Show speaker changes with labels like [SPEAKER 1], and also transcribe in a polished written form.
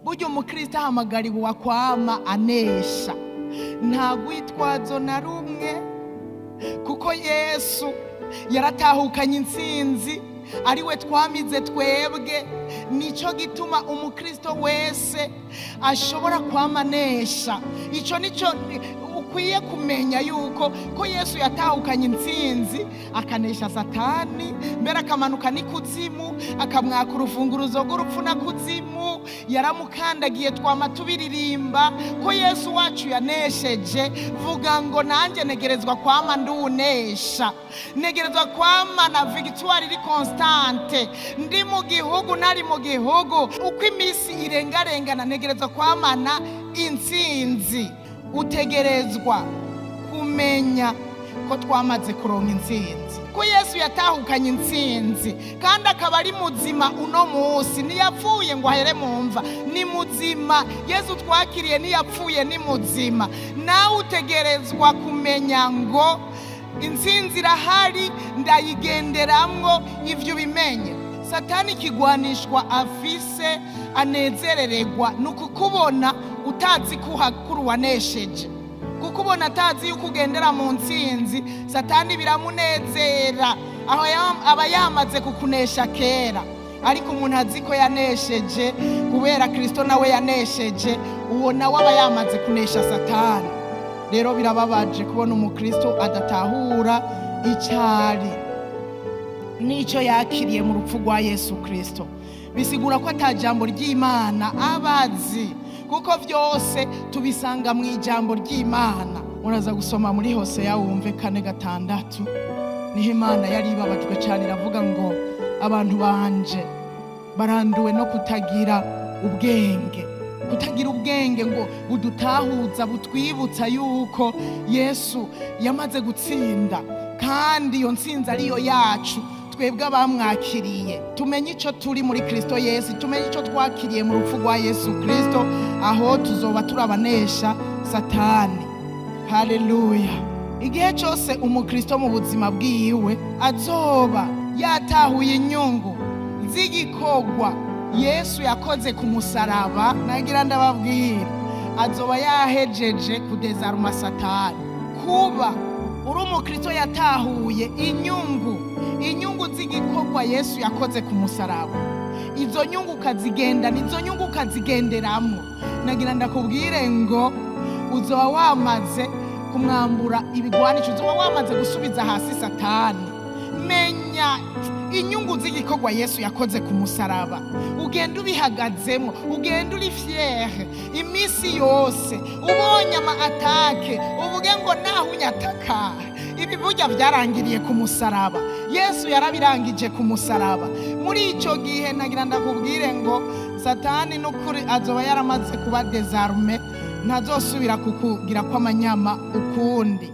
[SPEAKER 1] burya umukristo ahamagariwe kwama anesha, nta gwitwazo na rumwe, kuko Yesu yaratahukanye intsinzi, ariwe twamize twebwe. Nico gituma umukristo wese ashobora kwamanesha. Ico nico ukwiye kumenya, yuko ko Yesu yatahukanye intsinzi, akanesha Satani, mbere akamanuka n'ikuzimu, akamwaka urufunguruzo rw'urupfu na kuzimu. Yaramukandagiye, twama tubiririmba ko Yesu wacu yanesheje. Vuga ngo nanjye negerezwa kwama ndunesha, negerezwa kwama na victoire iri constante, ndi mu gihugu nari mu gihugu, uko iminsi irengarengana negerezwa kwamana intsinzi. Utegerezwa kumenya ko twamaze kuronka intsinzi, ko Yesu yatahukanye intsinzi, kandi akaba ari muzima uno munsi. Ntiyapfuye ngo ahere mu mva, ni muzima. Yesu twakiriye ntiyapfuye, ni muzima. Nawe utegerezwa kumenya ngo intsinzi irahari, ndayigenderamwo. Ivyo bimenye. Satani ikigwanishwa afise anezerererwa nukukubona utazi kuhakuru wanesheje, kukubona atazi yuko ugendera mu ntsinzi. Satani biramunezera, aho aba yamaze kukunesha kera. Ariko umuntu azi ko yanesheje kubera Kristo nawe yanesheje, uwo nawe aba yamaze kunesha Satani. Rero birababaje kubona umukristo adatahura icyari nico yakiriye mu rupfu rwa Yesu Kristo. Bisigura ko atajambo ry'Imana abazi, kuko vyose tubisanga mu ijambo ry'Imana. Muraza gusoma muri Hoseya wumve 4:6. Niho Imana yari ibabajwe cyane, iravuga ngo abantu banje baranduwe no kutagira ubwenge. Kutagira ubwenge ngo budutahuza, butwibutsa yuko Yesu yamaze gutsinda, kandi iyo ntsinzi ariyo yacu twebwe abamwakiriye. Tumenye ico turi muri Kristo Yesu, tumenye ico twakiriye mu rupfu rwa Yesu Kristo, aho tuzoba turabanesha Satani. Haleluya. Igihe cyose umukristo mu buzima bwiwe azoba yatahuye inyungu z'igikorwa Yesu yakoze ku musaraba, nagira ndababwira, azoba yahejeje kudezaruma Satani. Kuba uri umukristo yatahuye inyungu z'igikorwa Yesu yakoze ku musaraba, izo nyungu ukazigendana, izo nyungu ukazigenderamo, nagira ndakubwire ngo uzoba wamaze kumwambura ibigwanisho, uzoba wamaze gusubiza hasi Satani. Menya inyungu z'igikorwa Yesu yakoze ku musaraba, ugenda ubihagazemo, ugenda uri fiere imisi yose. Ubonye ama atake uvuge ngo naho unyataka, ibi burya byarangiriye ku musaraba. Yesu yarabirangije ku musaraba. Muri ico gihe nagira ndakubwire ngo Satani n'ukuri azoba yaramaze kuba désarmé, ntazosubira kukugira kw'amanyama ukundi.